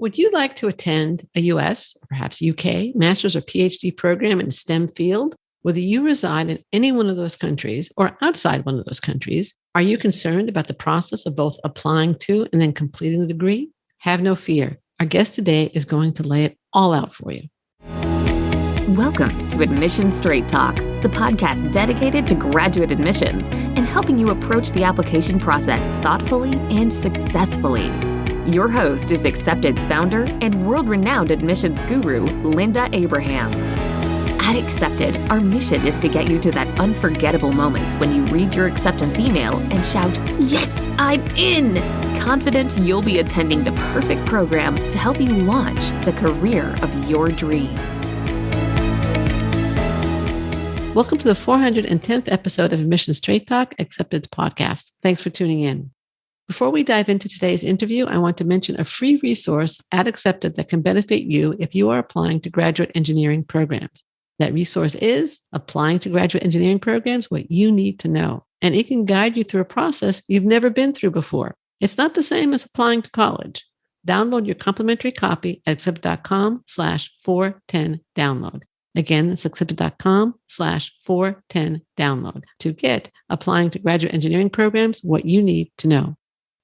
Would you like to attend a US, or perhaps UK, master's or PhD program in a STEM field? Whether you reside in any one of those countries or outside one of those countries, are you concerned about the process of both applying to and then completing the degree? Have no fear. Our guest today is going to lay it all out for you. Welcome to Admission Straight Talk, the podcast dedicated to graduate admissions and helping you approach the application process thoughtfully and successfully. Your host is Accepted's founder and world-renowned admissions guru, Linda Abraham. At Accepted, our mission is to get you to that unforgettable moment when you read your acceptance email and shout, "Yes, I'm in!" Confident you'll be attending the perfect program to help you launch the career of your dreams. Welcome to the 410th episode of Admission Straight Talk, Accepted's podcast. Thanks for tuning in. Before we dive into today's interview, I want to mention a free resource at Accepted that can benefit you if you are applying to graduate engineering programs. That resource is Applying to Graduate Engineering Programs, What You Need to Know. And it can guide you through a process you've never been through before. It's not the same as applying to college. Download your complimentary copy at accepted.com/410download. Again, that's accepted.com/410download to get Applying to Graduate Engineering Programs, What You Need to Know.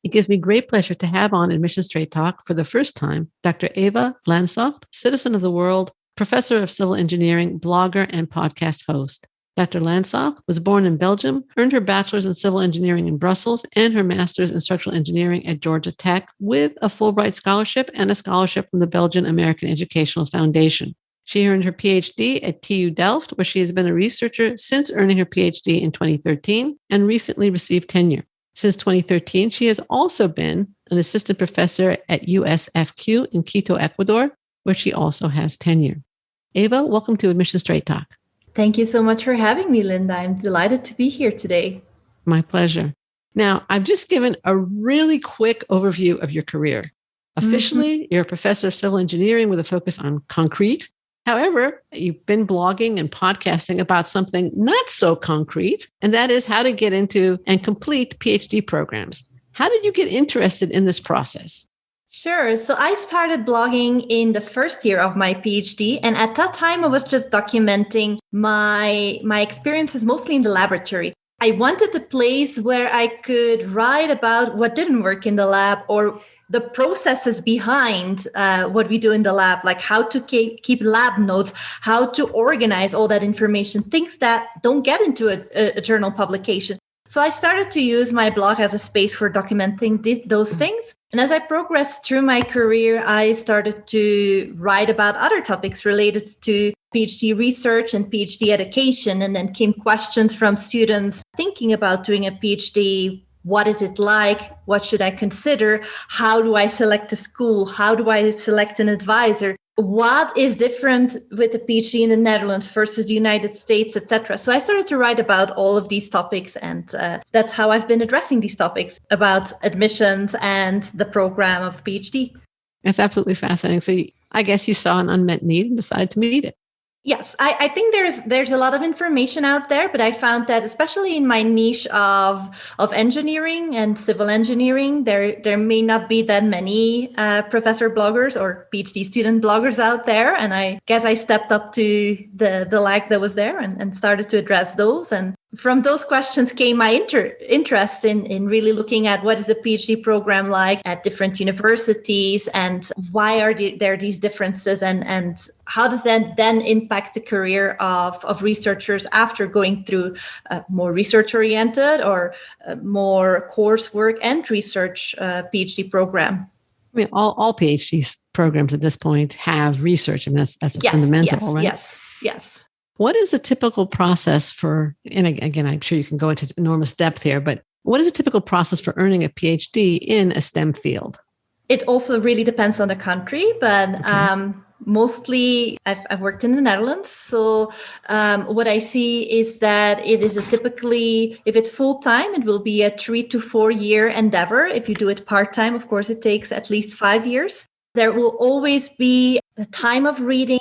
It gives me great pleasure to have on Admission Straight Talk for the first time, Dr. Eva Lansoft, citizen of the world, professor of civil engineering, blogger, and podcast host. Dr. Lansoft was born in Belgium, earned her bachelor's in civil engineering in Brussels, and her master's in structural engineering at Georgia Tech with a Fulbright scholarship and a scholarship from the Belgian American Educational Foundation. She earned her PhD at TU Delft, where she has been a researcher since earning her PhD in 2013 and recently received tenure. Since 2013, she has also been an assistant professor at USFQ in Quito, Ecuador, where she also has tenure. Eva, welcome to Admission Straight Talk. Thank you so much for having me, Linda. I'm delighted to be here today. My pleasure. Now, I've just given a really quick overview of your career. Officially, you're a professor of civil engineering with a focus on concrete. However, you've been blogging and podcasting about something not so concrete, and that is how to get into and complete PhD programs. How did you get interested in this process? Sure. So I started blogging in the first year of my PhD. And at that time, I was just documenting my experiences mostly in the laboratory. I wanted a place where I could write about what didn't work in the lab or the processes behind what we do in the lab, like how to keep lab notes, how to organize all that information, things that don't get into a journal publication. So I started to use my blog as a space for documenting those things. And as I progressed through my career, I started to write about other topics related to PhD research and PhD education. And then came questions from students thinking about doing a PhD. What is it like? What should I consider? How do I select a school? How do I select an advisor? What is different with a PhD in the Netherlands versus the United States, etc. So I started to write about all of these topics, and that's how I've been addressing these topics about admissions and the program of PhD. It's absolutely fascinating. So I guess you saw an unmet need and decided to meet it. Yes, I think there's a lot of information out there, but I found that especially in my niche of engineering and civil engineering, there may not be that many professor bloggers or PhD student bloggers out there. And I guess I stepped up to the lack that was there and started to address those. And from those questions came my interest in really looking at what is the PhD program like at different universities and why are there these differences and how does that then impact the career of researchers after going through more research-oriented or more coursework and research PhD program? I mean, all PhD programs at this point have research. I mean, that's fundamental, right? Yes. What is the typical process for, and again, I'm sure you can go into enormous depth here, but what is a typical process for earning a PhD in a STEM field? It also really depends on the country, but mostly I've worked in the Netherlands. So what I see is that it is typically, if it's full-time, it will be a 3 to 4 year endeavor. If you do it part-time, of course, it takes at least 5 years. There will always be a time of reading,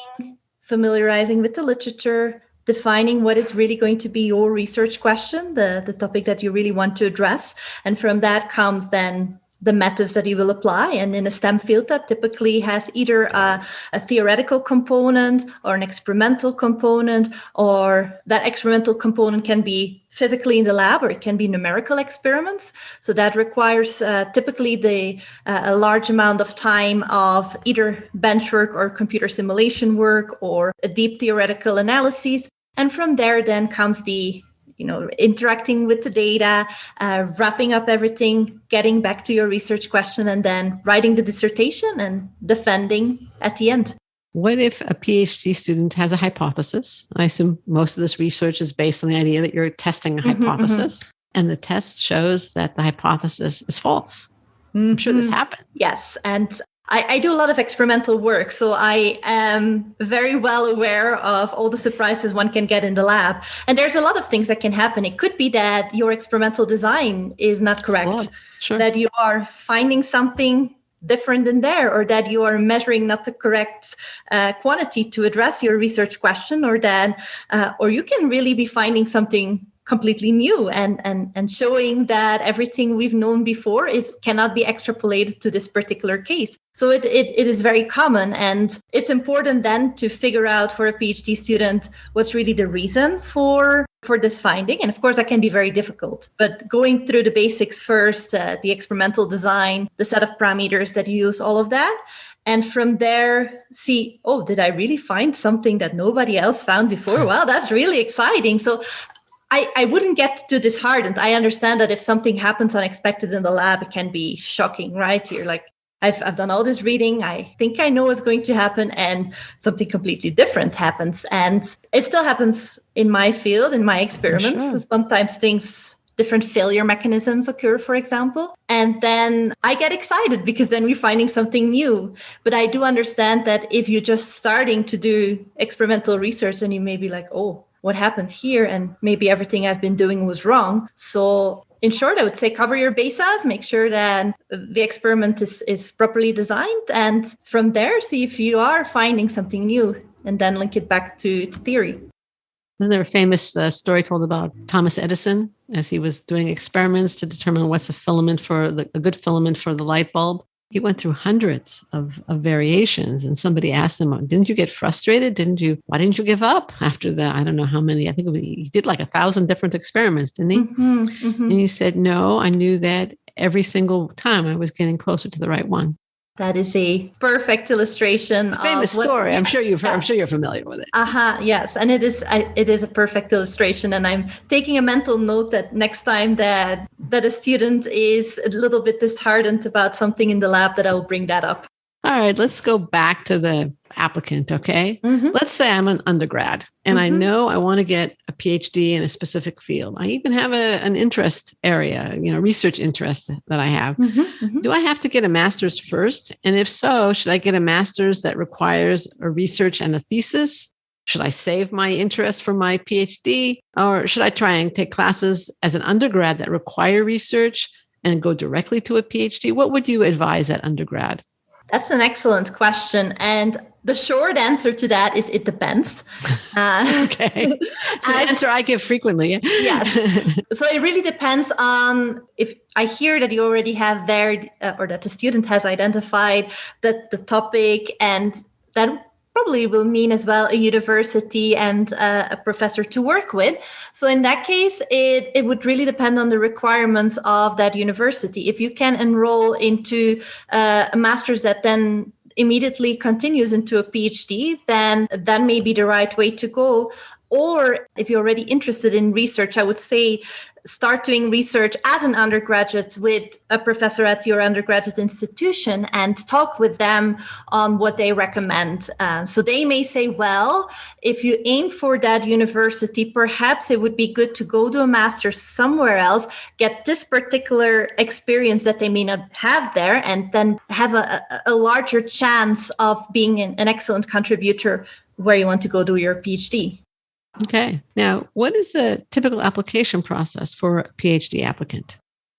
familiarizing with the literature, defining what is really going to be your research question, the topic that you really want to address. And from that comes then the methods that you will apply. And in a STEM field, that typically has either a theoretical component or an experimental component, or that experimental component can be physically in the lab, or it can be numerical experiments. So that requires typically a large amount of time of either bench work or computer simulation work or a deep theoretical analysis. And from there then comes the interacting with the data, wrapping up everything, getting back to your research question, and then writing the dissertation and defending at the end. What if a PhD student has a hypothesis? I assume most of this research is based on the idea that you're testing a hypothesis, and the test shows that the hypothesis is false. I'm sure this happened. Yes. And I do a lot of experimental work, so I am very well aware of all the surprises one can get in the lab. And there's a lot of things that can happen. It could be that your experimental design is not correct, that you are finding something different in there, or that you are measuring not the correct quantity to address your research question, or you can really be finding something completely new and showing that everything we've known before cannot be extrapolated to this particular case. So it is very common, and it's important then to figure out for a PhD student what's really the reason for this finding. And of course, that can be very difficult. But going through the basics first, the experimental design, the set of parameters that you use, all of that. And from there, see, did I really find something that nobody else found before? Well, that's really exciting. So I wouldn't get too disheartened. I understand that if something happens unexpected in the lab, it can be shocking, right? You're like, I've done all this reading. I think I know what's going to happen, and something completely different happens. And it still happens in my field, in my experiments. Sure. Sometimes different failure mechanisms occur, for example. And then I get excited because then we're finding something new. But I do understand that if you're just starting to do experimental research, then you may be like, what happens here? And maybe everything I've been doing was wrong. So in short, I would say cover your bases, make sure that the experiment is properly designed. And from there, see if you are finding something new, and then link it back to theory. Isn't there a famous story told about Thomas Edison as he was doing experiments to determine what's a good filament for the light bulb? He went through hundreds of variations, and somebody asked him, didn't you get frustrated? Why didn't you give up after I don't know how many, I think he did like 1,000 different experiments, didn't he? Mm-hmm, mm-hmm. And he said, no, I knew that every single time I was getting closer to the right one. That is a perfect illustration. It's a famous story. Yes, I'm sure you're familiar with it. Yes, and it is a perfect illustration. And I'm taking a mental note that next time that a student is a little bit disheartened about something in the lab, that I will bring that up. All right, let's go back to the applicant, okay? Mm-hmm. Let's say I'm an undergrad and I know I want to get a PhD in a specific field. I even have an interest area, research interest that I have. Mm-hmm. Mm-hmm. Do I have to get a master's first? And if so, should I get a master's that requires a research and a thesis? Should I save my interest for my PhD? Or should I try and take classes as an undergrad that require research and go directly to a PhD? What would you advise that undergrad? That's an excellent question. And the short answer to that is it depends. Okay. It's an answer I give frequently. Yes. So it really depends on, if I hear that you already have there, or that the student has identified that the topic, and that probably will mean as well a university and a professor to work with. So in that case, it would really depend on the requirements of that university. If you can enroll into a master's that then immediately continues into a PhD, then that may be the right way to go. Or if you're already interested in research, I would say start doing research as an undergraduate with a professor at your undergraduate institution and talk with them on what they recommend. So they may say, well, if you aim for that university, perhaps it would be good to go to a master's somewhere else, get this particular experience that they may not have there, and then have a larger chance of being an excellent contributor where you want to go do your PhD. Okay. Now, what is the typical application process for a PhD applicant?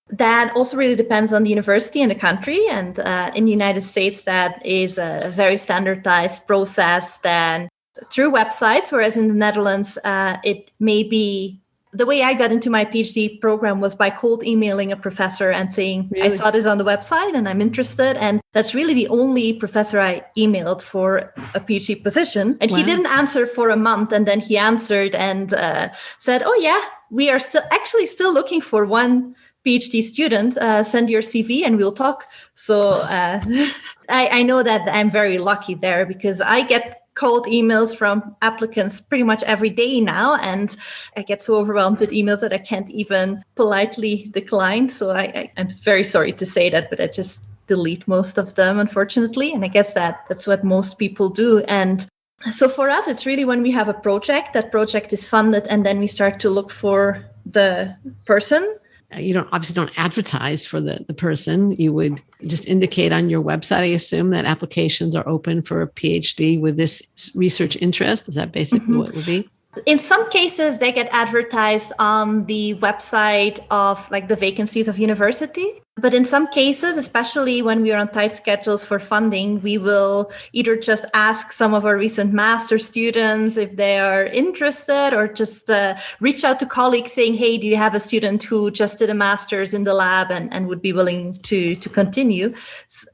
That also really depends on the university and the country. And in the United States, that is a very standardized process then through websites, whereas in the Netherlands, it may be the way I got into my PhD program was by cold emailing a professor and saying, Really? I saw this on the website and I'm interested. And that's really the only professor I emailed for a PhD position. And Wow. he didn't answer for a month. And then he answered and said, oh yeah, we are still looking for one PhD student. Send your CV and we'll talk. So I know that I'm very lucky there because I get cold emails from applicants pretty much every day now. And I get so overwhelmed with emails that I can't even politely decline. So I'm very sorry to say that, but I just delete most of them, unfortunately. And I guess that's what most people do. And so for us, it's really when we have a project, that project is funded, and then we start to look for the person. You obviously don't advertise for the person. You would just indicate on your website, I assume, that applications are open for a PhD with this research interest. Is that basically what it would be? In some cases, they get advertised on the website of like the vacancies of university. But in some cases, especially when we are on tight schedules for funding, we will either just ask some of our recent master students if they are interested, or just reach out to colleagues saying, hey, do you have a student who just did a master's in the lab and would be willing to continue?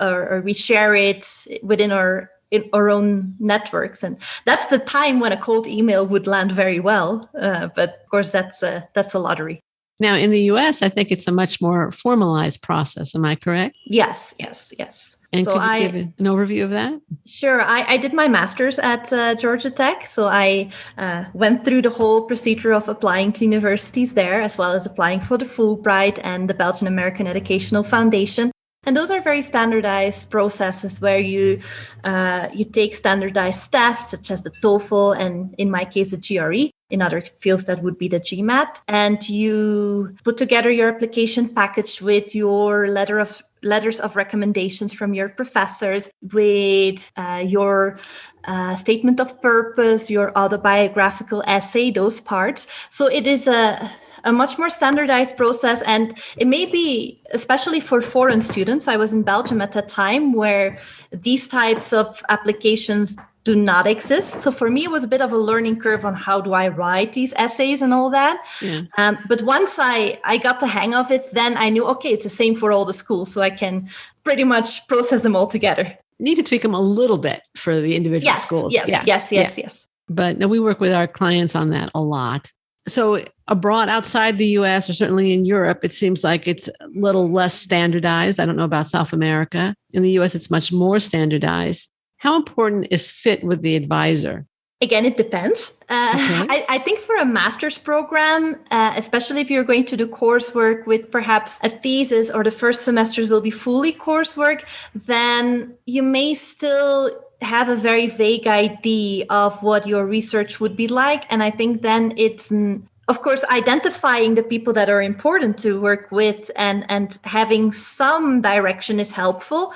Or we share it within our own networks. And that's the time when a cold email would land very well. But of course, that's a lottery. Now, in the US, I think it's a much more formalized process. Am I correct? Yes. And So could you give an overview of that? Sure. I did my master's at Georgia Tech. So I went through the whole procedure of applying to universities there, as well as applying for the Fulbright and the Belgian American Educational Foundation. And those are very standardized processes where you take standardized tests such as the TOEFL and, in my case, the GRE. In other fields, that would be the GMAT. And you put together your application package with your letters of recommendations from your professors, with your statement of purpose, your autobiographical essay, those parts. So it is a much more standardized process. And it may be, especially for foreign students, I was in Belgium at that time, where these types of applications do not exist. So for me, it was a bit of a learning curve on how do I write these essays and all that. Yeah. But once I got the hang of it, then I knew, okay, it's the same for all the schools. So I can pretty much process them all together. Need to tweak them a little bit for the individual schools. Yes. But no, we work with our clients on that a lot. So abroad, outside the US, or certainly in Europe, it seems like it's a little less standardized. I don't know about South America. In the US, it's much more standardized. How important is fit with the advisor? Again, it depends. I think for a master's program, especially if you're going to do coursework with perhaps a thesis, or the first semesters will be fully coursework, then you may still have a very vague idea of what your research would be like. And I think then it's, of course, identifying the people that are important to work with and having some direction is helpful.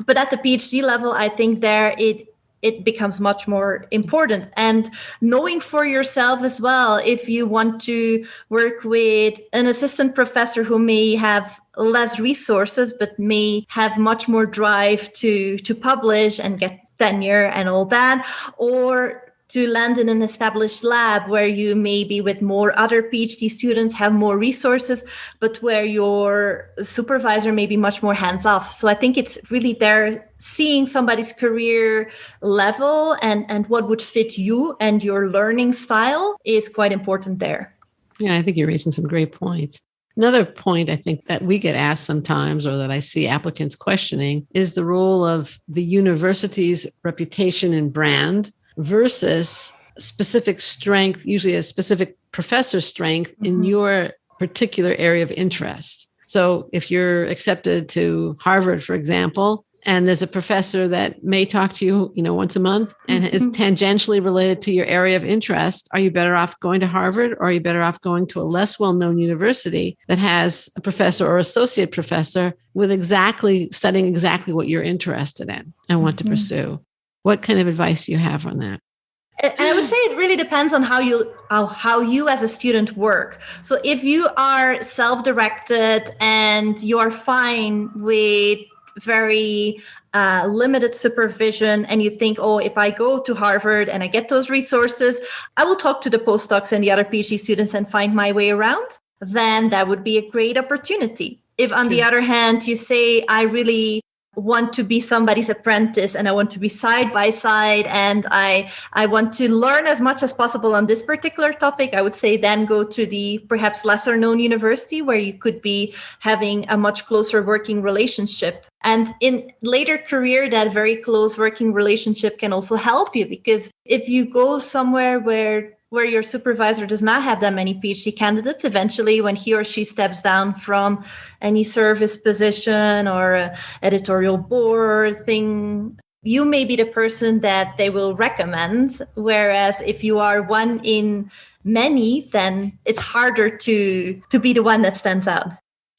But at the PhD level, I think there it becomes much more important. And knowing for yourself as well, if you want to work with an assistant professor who may have less resources, but may have much more drive to publish and get tenure and all that, or to land in an established lab where you maybe with more other PhD students have more resources, but where your supervisor may be much more hands-off. So I think it's really there seeing somebody's career level and what would fit you and your learning style is quite important there. Yeah, I think you're raising some great points. Another point I think that we get asked sometimes, or that I see applicants questioning, is the role of the university's reputation and brand versus specific strength, usually a specific professor strength in your particular area of interest. So if you're accepted to Harvard, for example, and there's a professor that may talk to you, once a month and is tangentially related to your area of interest, are you better off going to Harvard, or are you better off going to a less well-known university that has a professor or associate professor with studying exactly what you're interested in and want to pursue? What kind of advice do you have on that? And I would say it really depends on how you as a student work. So if you are self-directed and you're fine with very limited supervision, and you think, oh, if I go to Harvard and I get those resources, I will talk to the postdocs and the other PhD students and find my way around, then that would be a great opportunity. If on the other hand, you say, I really want to be somebody's apprentice and I want to be side by side and I want to learn as much as possible on this particular topic, I would say then go to the perhaps lesser known university where you could be having a much closer working relationship. And in later career, that very close working relationship can also help you, because if you go somewhere where your supervisor does not have that many PhD candidates, eventually when he or she steps down from any service position or editorial board thing, you may be the person that they will recommend. Whereas if you are one in many, then it's harder to be the one that stands out.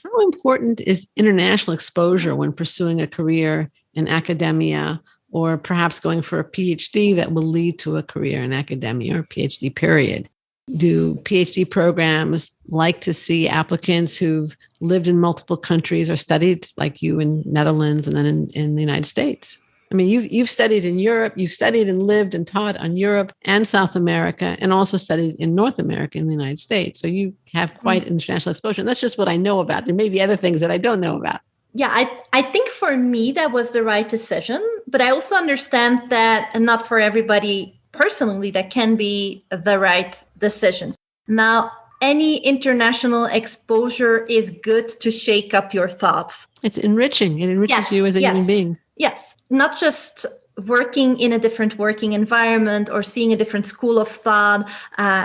How important is international exposure when pursuing a career in academia, or perhaps going for a PhD that will lead to a career in academia or PhD period? Do PhD programs like to see applicants who've lived in multiple countries or studied like you in Netherlands and then in the United States? I mean, you've studied in Europe, you've studied and lived and taught on Europe and South America, and also studied in North America in the United States. So you have quite international exposure. And that's just what I know about. There may be other things that I don't know about. Yeah, I think for me, that was the right decision. But I also understand that, and not for everybody personally, that can be the right decision. Now, any international exposure is good to shake up your thoughts. It's enriching. It enriches you as a human being. Yes, not just working in a different working environment or seeing a different school of thought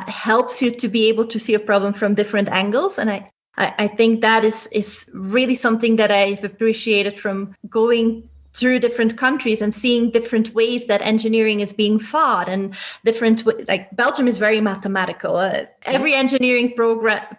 helps you to be able to see a problem from different angles. And I think that is really something that I've appreciated from going through different countries and seeing different ways that engineering is being thought, and like Belgium is very mathematical. Every engineering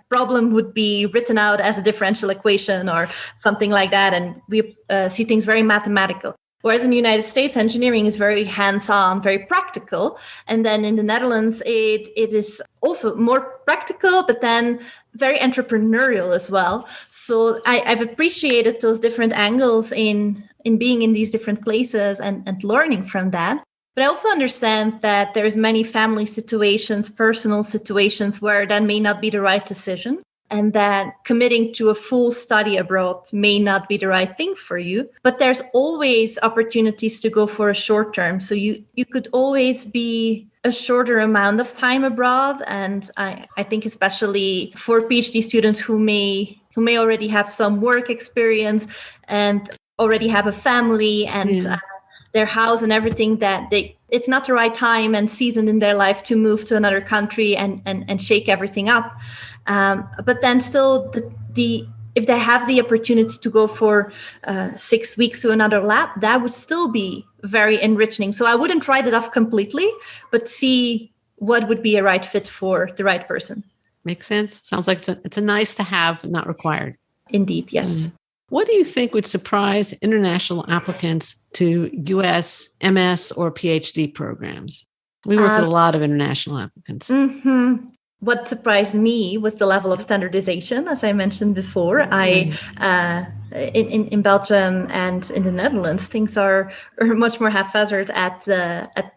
problem would be written out as a differential equation or something like that. And we see things very mathematical. Whereas in the United States, engineering is very hands-on, very practical. And then in the Netherlands, it is also more practical, but then very entrepreneurial as well. So I've appreciated those different angles in being in these different places and learning from that. But I also understand that there's many family situations, personal situations where that may not be the right decision, and that committing to a full study abroad may not be the right thing for you. But there's always opportunities to go for a short term. So you could always be a shorter amount of time abroad. And I think especially for PhD students who may already have some work experience and already have a family and their house and everything, that it's not the right time and season in their life to move to another country and shake everything up. But then still, if they have the opportunity to go for 6 weeks to another lab, that would still be very enriching. So I wouldn't write it off completely, but see what would be a right fit for the right person. Makes sense. Sounds like it's a nice to have, but not required. Indeed, yes. What do you think would surprise international applicants to US, MS, or PhD programs? We work with a lot of international applicants. Mm-hmm. What surprised me was the level of standardization, as I mentioned before. In Belgium and in the Netherlands, things are much more haphazard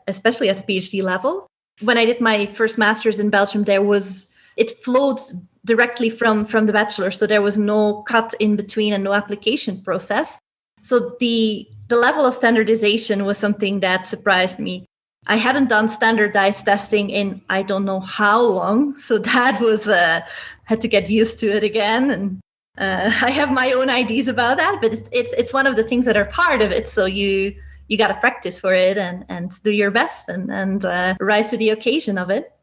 especially at the PhD level. When I did my first master's in Belgium, it flowed directly from the bachelor, so there was no cut in between and no application process. So the level of standardization was something that surprised me. I hadn't done standardized testing in I don't know how long, so that was had to get used to it again. And I have my own ideas about that, but it's one of the things that are part of it. So you got to practice for it and do your best and rise to the occasion of it.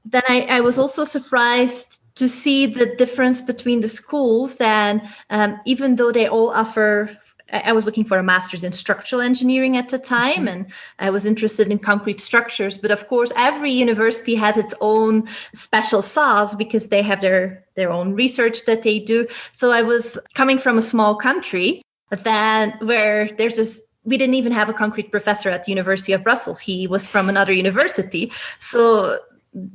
Then I was also surprised to see the difference between the schools that even though they all offer. I was looking for a master's in structural engineering at the time, and I was interested in concrete structures. But of course, every university has its own special sauce because they have their own research that they do. So I was coming from a small country where we didn't even have a concrete professor at the University of Brussels. He was from another university. So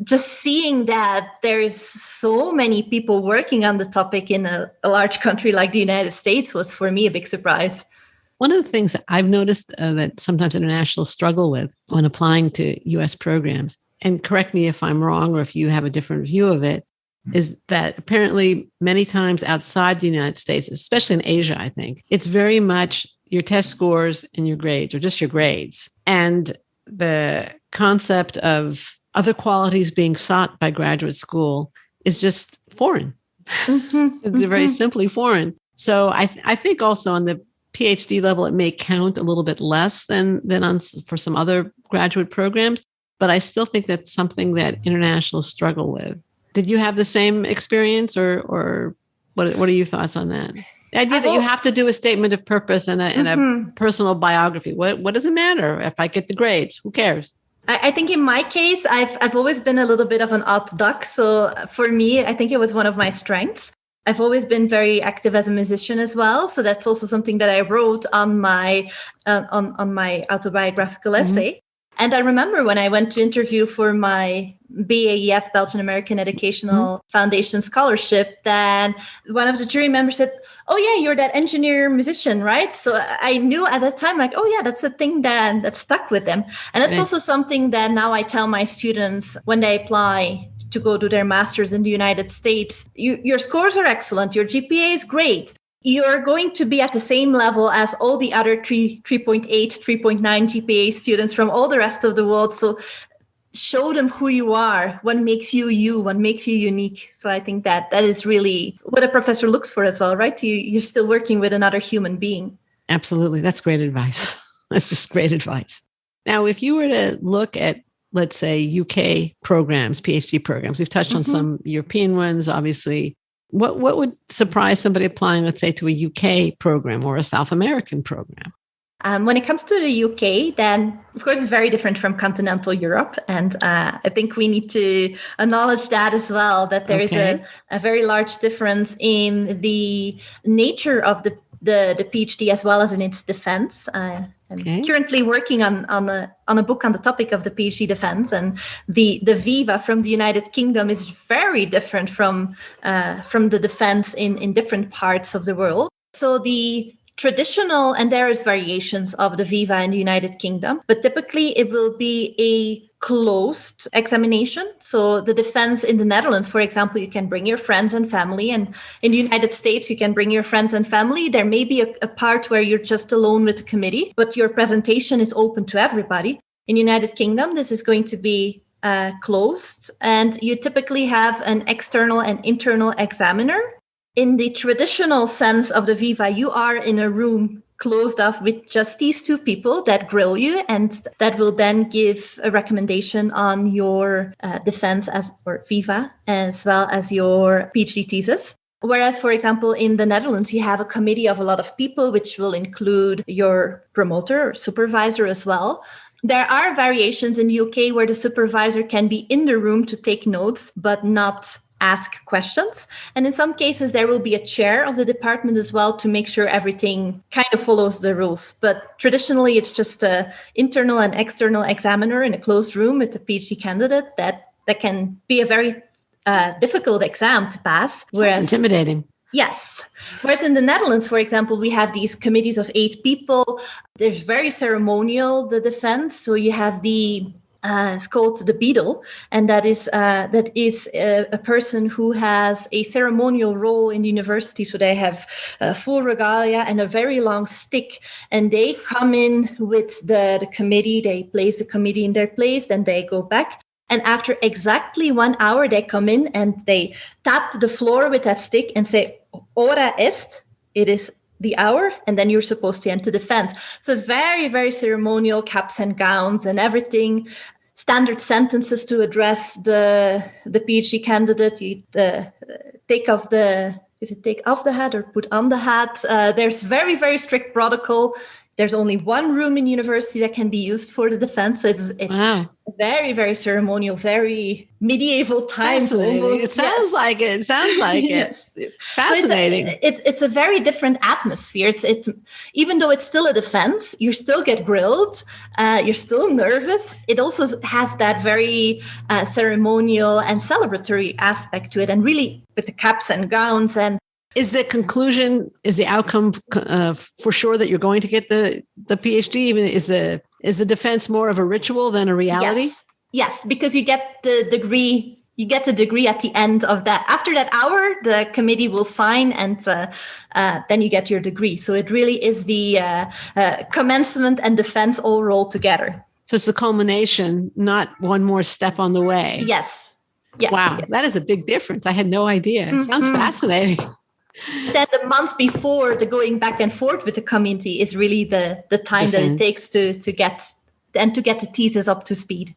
just seeing that there's so many people working on the topic in a large country like the United States was for me a big surprise. One of the things that I've noticed that sometimes internationals struggle with when applying to U.S. programs, and correct me if I'm wrong or if you have a different view of it, is that apparently many times outside the United States, especially in Asia, I think, it's very much your test scores and your grades, or just your grades. And the concept of other qualities being sought by graduate school is just foreign. It's very simply foreign. So I think also on the PhD level, it may count a little bit less than on for some other graduate programs, but I still think that's something that internationals struggle with. Did you have the same experience, or what are your thoughts on that? The idea that you have to do a statement of purpose and a personal biography. What does it matter if I get the grades? Who cares? I think in my case, I've always been a little bit of an odd duck. So for me, I think it was one of my strengths. I've always been very active as a musician as well. So that's also something that I wrote on my autobiographical essay. And I remember when I went to interview for my BAEF, Belgian American Educational Foundation Scholarship, then one of the jury members said, "Oh yeah, you're that engineer musician, right?" So I knew at that time, like, oh yeah, that's the thing that stuck with them. And that's also something that now I tell my students when they apply to go do their master's in the United States. Your scores are excellent. Your GPA is great. You're going to be at the same level as all the other 3.8, 3.9 GPA students from all the rest of the world. So show them who you are, what makes you, what makes you unique. So I think that is really what a professor looks for as well, right? You're still working with another human being. Absolutely. That's great advice. That's just great advice. Now, if you were to look at, let's say, UK programs, PhD programs, we've touched on some European ones, obviously. What would surprise somebody applying, let's say, to a UK program or a South American program? When it comes to the UK, then, of course, it's very different from continental Europe. And I think we need to acknowledge that as well, that there is a very large difference in the nature of the PhD as well as in its defense. I'm currently working on a book on the topic of the PhD defense, and the Viva from the United Kingdom is very different from the defense in different parts of the world. So the traditional, and there is variations of the Viva in the United Kingdom, but typically it will be a closed examination. So the defense in the Netherlands, for example, you can bring your friends and family, and in the United States, you can bring your friends and family. There may be a part where you're just alone with the committee, but your presentation is open to everybody. In the United Kingdom, this is going to be closed, and you typically have an external and internal examiner. In the traditional sense of the Viva, you are in a room closed off with just these two people that grill you, and that will then give a recommendation on your defense or Viva, as well as your PhD thesis. Whereas, for example, in the Netherlands, you have a committee of a lot of people, which will include your promoter or supervisor as well. There are variations in the UK where the supervisor can be in the room to take notes, but not ask questions. And in some cases, there will be a chair of the department as well to make sure everything kind of follows the rules. But traditionally, it's just an internal and external examiner in a closed room with a PhD candidate that can be a very difficult exam to pass. Whereas it's intimidating. Yes. Whereas in the Netherlands, for example, we have these committees of 8 people. There's very ceremonial, the defense. So you have it's called the beadle, and that is a person who has a ceremonial role in the university. So they have full regalia and a very long stick, and they come in with the committee. They place the committee in their place, then they go back. And after exactly 1 hour, they come in and they tap the floor with that stick and say, "Hora est," it is the hour, and then you're supposed to enter defense. So it's very, very ceremonial, caps and gowns and everything. Standard sentences to address the PhD candidate. Take off the hat or put on the hat? There's very, very strict protocol. There's only one room in university that can be used for the defense. So it's wow. Very, very ceremonial, very medieval times almost. It sounds like it. It sounds like yes. It's fascinating. So it's a very different atmosphere. It's even though it's still a defense, you still get grilled. You're still nervous. It also has that very ceremonial and celebratory aspect to it. And really with the caps and gowns and Is the conclusion, is the outcome for sure that you're going to get the PhD? Even is the defense more of a ritual than a reality? Yes, because you get the degree. You get the degree at the end of that. After that hour, the committee will sign, and then you get your degree. So it really is the commencement and defense all rolled together. So it's the culmination, not one more step on the way. Yes. Wow, yes. That is a big difference. I had no idea. It sounds fascinating. Then the months before the going back and forth with the community is really the time that it takes to get the thesis up to speed.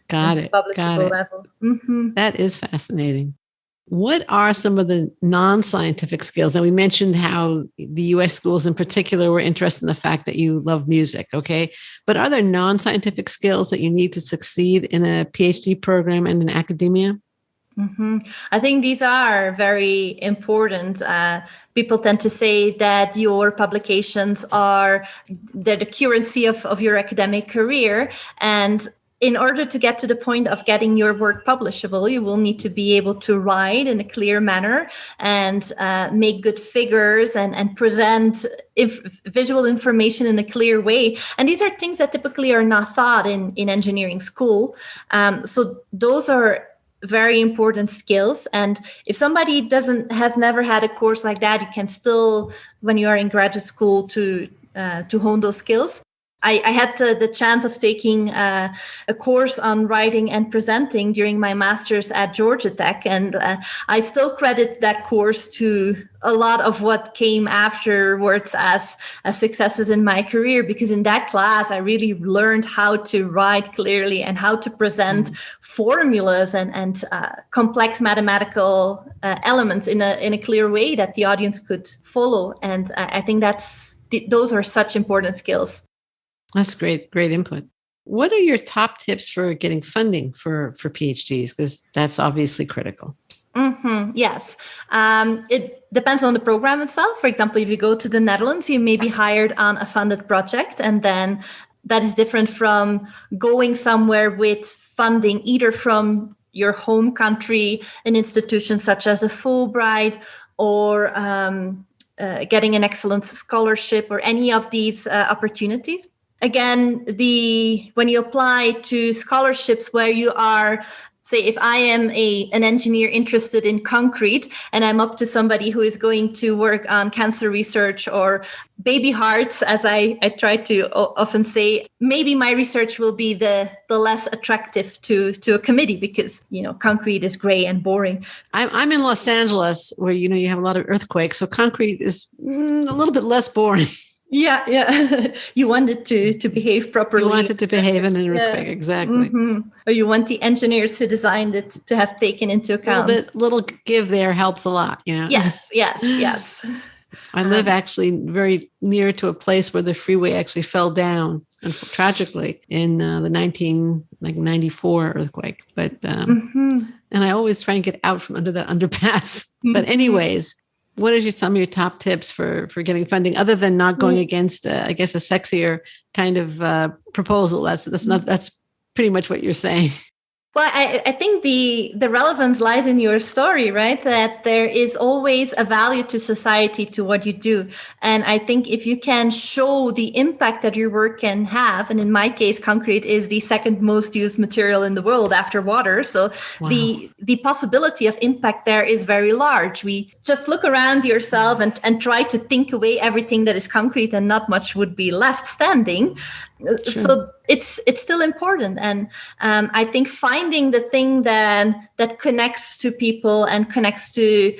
Got it. Level. Mm-hmm. That is fascinating. What are some of the non-scientific skills? Now, we mentioned how the U.S. schools in particular were interested in the fact that you love music, okay? But are there non-scientific skills that you need to succeed in a PhD program and in academia? Mm-hmm. I think these are very important. People tend to say that your publications they're the currency of your academic career. And in order to get to the point of getting your work publishable, you will need to be able to write in a clear manner and make good figures and present visual information in a clear way. And these are things that typically are not taught in engineering school. So those are very important skills. And if somebody has never had a course like that, you can still, when you are in graduate school, to hone those skills. I had the chance of taking a course on writing and presenting during my master's at Georgia Tech. And I still credit that course to a lot of what came afterwards as successes in my career, because in that class, I really learned how to write clearly and how to present formulas and complex mathematical elements in a clear way that the audience could follow. And I think those are such important skills. That's great input. What are your top tips for getting funding for PhDs? Because that's obviously critical. Mm-hmm. Yes. It depends on the program as well. For example, if you go to the Netherlands, you may be hired on a funded project, and then that is different from going somewhere with funding either from your home country, an institution such as a Fulbright, or getting an excellence scholarship, or any of these opportunities. Again, when you apply to scholarships where you are, say, if I am an engineer interested in concrete and I'm up to somebody who is going to work on cancer research or baby hearts, as I try to often say, maybe my research will be the less attractive to a committee because, concrete is gray and boring. I'm in Los Angeles where, you have a lot of earthquakes. So concrete is a little bit less boring. Yeah. You want it to behave properly. You want it to behave in an earthquake, exactly. Mm-hmm. Or you want the engineers who designed it to have taken into account. Little give there helps a lot, Yes. I live actually very near to a place where the freeway actually fell down, and tragically, in the 1994 earthquake. But and I always try and get out from under that underpass. Mm-hmm. But anyways. What are some of your top tips for getting funding, other than not going against, I guess, a sexier kind of proposal? That's pretty much what you're saying. Well, I think the relevance lies in your story, right? That there is always a value to society to what you do. And I think if you can show the impact that your work can have, and in my case, concrete is the second most used material in the world after water. So wow. the possibility of impact there is very large. We just look around yourself and try to think away everything that is concrete, and not much would be left standing. Sure. So it's still important. And I think finding the thing that connects to people and connects to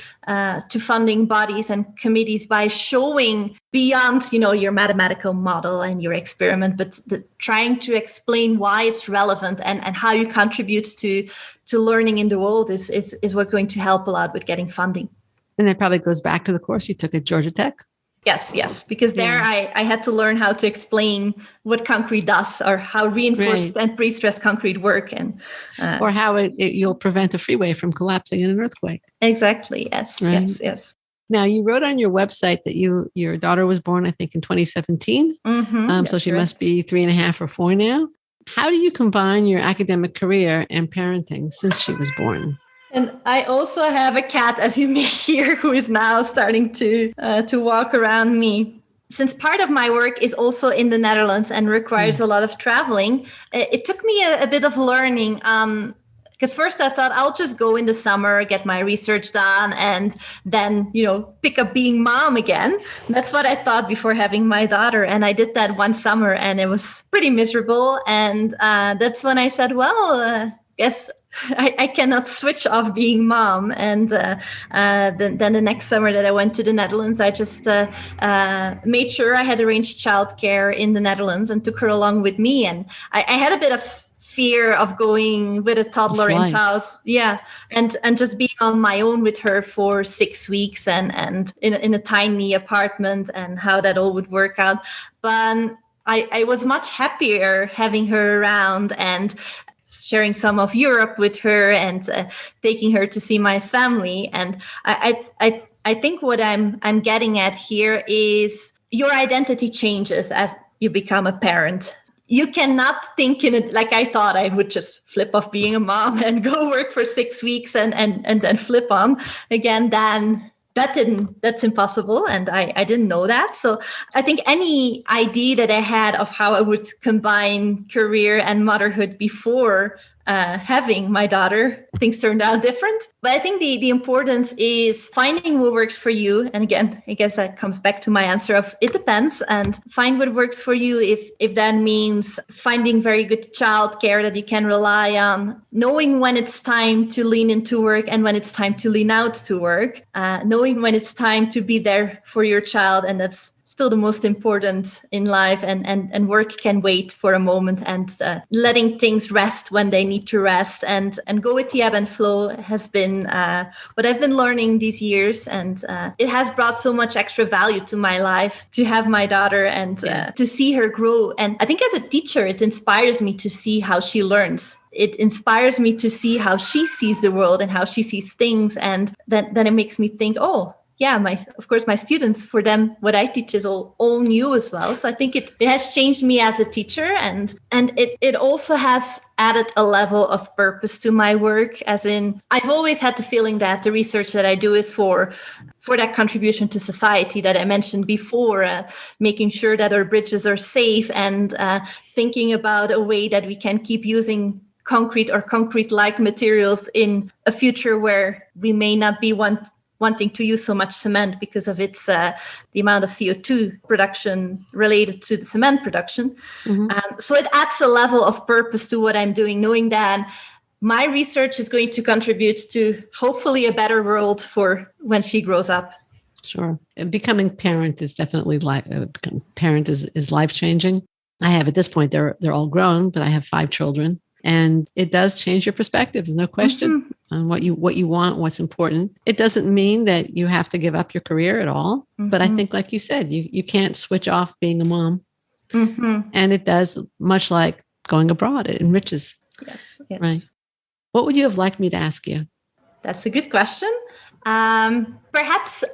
funding bodies and committees by showing beyond, your mathematical model and your experiment, but trying to explain why it's relevant and how you contribute to learning in the world is what's going to help a lot with getting funding. And that probably goes back to the course you took at Georgia Tech. Yes, because there I had to learn how to explain what concrete does, or how reinforced and pre-stressed concrete work, and or how you'll prevent a freeway from collapsing in an earthquake. Exactly. Yes. Right. Yes. Now, you wrote on your website that your daughter was born, I think, in 2017. Mm-hmm. So she must be 3.5 or 4 now. How do you combine your academic career and parenting since she was born? And I also have a cat, as you may hear, who is now starting to walk around me. Since part of my work is also in the Netherlands and requires a lot of traveling, it took me a bit of learning. Because first I thought I'll just go in the summer, get my research done, and then, pick up being mom again. That's what I thought before having my daughter. And I did that one summer and it was pretty miserable. And that's when I said, well, guess I cannot switch off being mom. And then the next summer that I went to the Netherlands, I just made sure I had arranged childcare in the Netherlands and took her along with me. And I had a bit of fear of going with a toddler in town. Yeah. And just being on my own with her for 6 weeks and in a tiny apartment and how that all would work out. But I was much happier having her around and sharing some of Europe with her and taking her to see my family. And I think what I'm getting at here is your identity changes as you become a parent. You cannot think in it like I thought I would just flip off being a mom and go work for 6 weeks and then flip on again. Then that's impossible. And I didn't know that. So I think any idea that I had of how I would combine career and motherhood before having my daughter, things turned out different. But I think the importance is finding what works for you. And again, I guess that comes back to my answer of it depends, and find what works for you. If that means finding very good childcare that you can rely on, knowing when it's time to lean into work and when it's time to lean out to work, knowing when it's time to be there for your child. And that's still the most important in life, and work can wait for a moment, and letting things rest when they need to rest and go with the ebb and flow has been what I've been learning these years. And it has brought so much extra value to my life to have my daughter and to see her grow. And I think as a teacher, it inspires me to see how she learns. It inspires me to see how she sees the world and how she sees things. And then it makes me think, oh, yeah, of course, my students, for them, what I teach is all new as well. So I think it has changed me as a teacher, and it also has added a level of purpose to my work. As in, I've always had the feeling that the research that I do is for that contribution to society that I mentioned before, making sure that our bridges are safe and thinking about a way that we can keep using concrete or concrete-like materials in a future where we may not be wanting to use so much cement because of its the amount of CO2 production related to the cement production. Mm-hmm. So it adds a level of purpose to what I'm doing, knowing that my research is going to contribute to hopefully a better world for when she grows up. Sure. Becoming parent is definitely parent is life-changing. I have at this point, they're all grown, but I have 5 children. And it does change your perspective. There's no question on what you want, what's important. It doesn't mean that you have to give up your career at all. Mm-hmm. But I think, like you said, you can't switch off being a mom. Mm-hmm. And it does, much like going abroad, it enriches. Yes. Right. What would you have liked me to ask you? That's a good question. Perhaps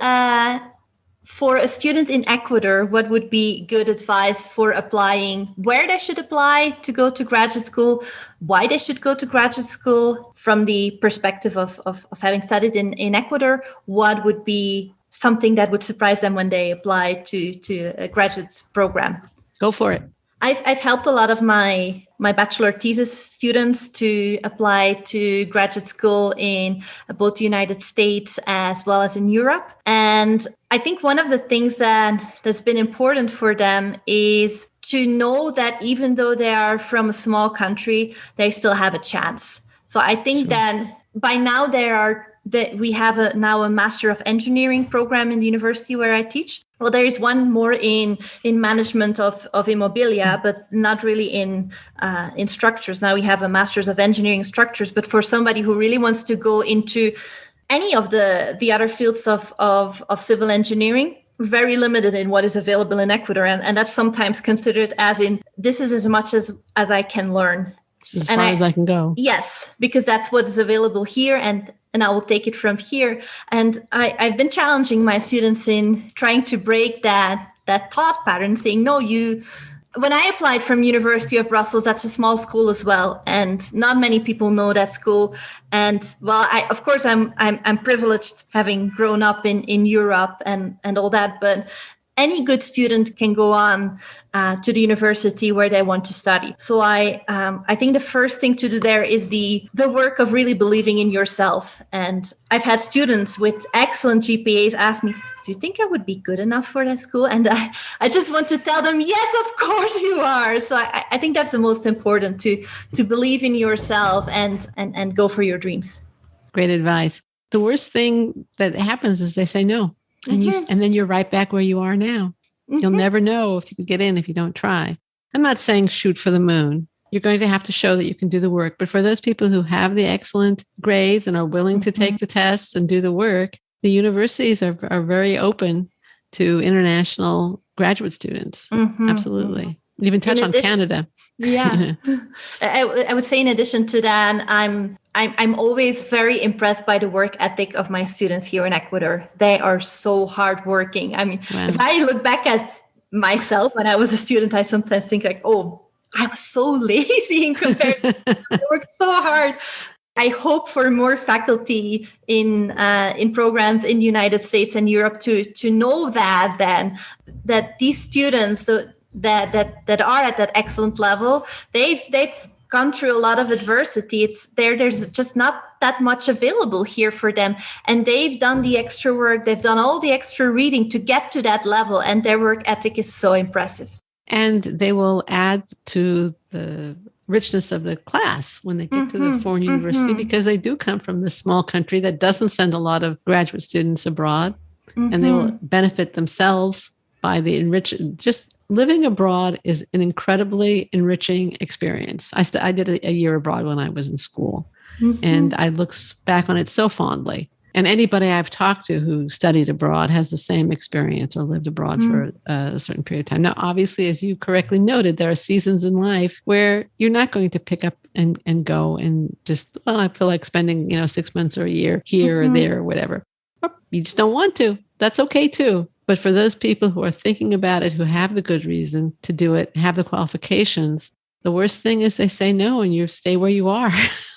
for a student in Ecuador, what would be good advice for applying, where they should apply to go to graduate school, why they should go to graduate school from the perspective of having studied in Ecuador? What would be something that would surprise them when they apply to a graduate program? Go for it. I've helped a lot of my bachelor thesis students to apply to graduate school in both the United States as well as in Europe. And I think one of the things that's been important for them is to know that even though they are from a small country, they still have a chance. So I think that by now we have now a Master of Engineering program in the university where I teach. Well, there is one more in management of immobilia, but not really in structures. Now we have a Master's of Engineering Structures, but for somebody who really wants to go into any of the other fields of civil engineering, very limited in what is available in Ecuador. And that's sometimes considered as in, this is as much as I can learn. As far as I can go. Yes, because that's what is available here, and I will take it from here. And I've been challenging my students in trying to break that thought pattern, saying, no, you When I applied from University of Brussels, that's a small school as well, and not many people know that school. And well, of course, I'm privileged having grown up in Europe and all that, but any good student can go on to the university where they want to study. So I think the first thing to do there is the work of really believing in yourself. And I've had students with excellent GPAs ask me, do you think I would be good enough for that school? And I just want to tell them, yes, of course you are. So I think that's the most important, to believe in yourself and go for your dreams. Great advice. The worst thing that happens is they say no. And then you're right back where you are now. You'll never know if you can get in if you don't try. I'm not saying shoot for the moon. You're going to have to show that you can do the work. But for those people who have the excellent grades and are willing to take the tests and do the work, the universities are very open to international graduate students. Absolutely. Even touch on Canada. Yeah. I would say in addition to that, I'm always very impressed by the work ethic of my students here in Ecuador. They are so hardworking. I mean, if I look back at myself when I was a student, I sometimes think like, oh, I was so lazy in comparison. I worked so hard. I hope for more faculty in programs in the United States and Europe to know that these students that are at that excellent level, they've gone through a lot of adversity. There's just not that much available here for them, and they've done the extra work. They've done all the extra reading to get to that level, and their work ethic is so impressive. And they will add to the richness of the class when they get to the foreign university, because they do come from this small country that doesn't send a lot of graduate students abroad, and they will benefit themselves by the just living abroad is an incredibly enriching experience. I did a year abroad when I was in school, and I look back on it so fondly. And anybody I've talked to who studied abroad has the same experience or lived abroad for a certain period of time. Now, obviously, as you correctly noted, there are seasons in life where you're not going to pick up and go and just, well, I feel like spending 6 months or a year here or there or whatever. You just don't want to. That's okay too. But for those people who are thinking about it, who have the good reason to do it, have the qualifications, the worst thing is they say no and you stay where you are.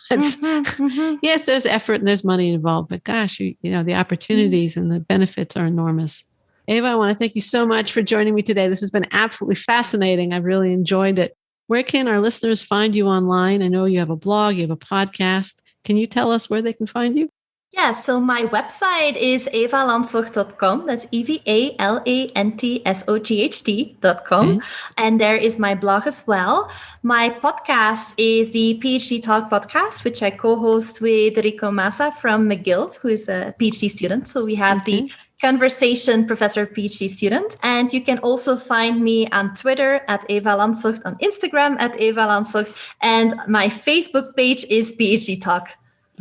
Yes, there's effort and there's money involved, but gosh, the opportunities and the benefits are enormous. Eva, I want to thank you so much for joining me today. This has been absolutely fascinating. I've really enjoyed it. Where can our listeners find you online? I know you have a blog, you have a podcast. Can you tell us where they can find you? Yeah, so my website is evalansocht.com. That's EVALANTSOGHT.com. Okay. And there is my blog as well. My podcast is the PhD Talk podcast, which I co-host with Rico Massa from McGill, who is a PhD student. So we have the Conversation Professor PhD student. And you can also find me on Twitter at Eva Lansocht, on Instagram at Eva Lansocht, and my Facebook page is PhD Talk.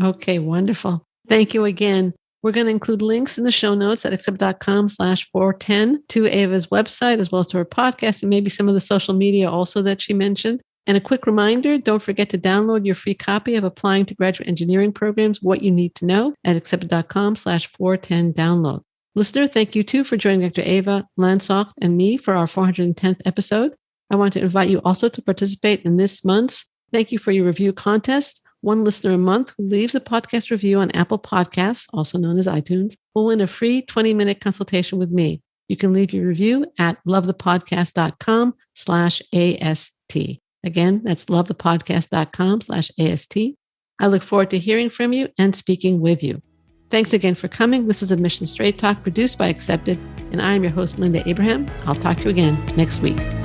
Okay, wonderful. Thank you again. We're going to include links in the show notes at accepted.com/410 to Eva's website, as well as to her podcast and maybe some of the social media also that she mentioned. And a quick reminder, don't forget to download your free copy of Applying to Graduate Engineering Programs, What You Need to Know at accepted.com/410 download. Listener, thank you too for joining Dr. Eva Lansocht and me for our 410th episode. I want to invite you also to participate in this month's Thank You for Your Review contest. One listener a month who leaves a podcast review on Apple Podcasts, also known as iTunes, will win a free 20-minute consultation with me. You can leave your review at lovethepodcast.com/AST. Again, that's lovethepodcast.com/AST. I look forward to hearing from you and speaking with you. Thanks again for coming. This is Admission Straight Talk produced by Accepted, and I am your host, Linda Abraham. I'll talk to you again next week.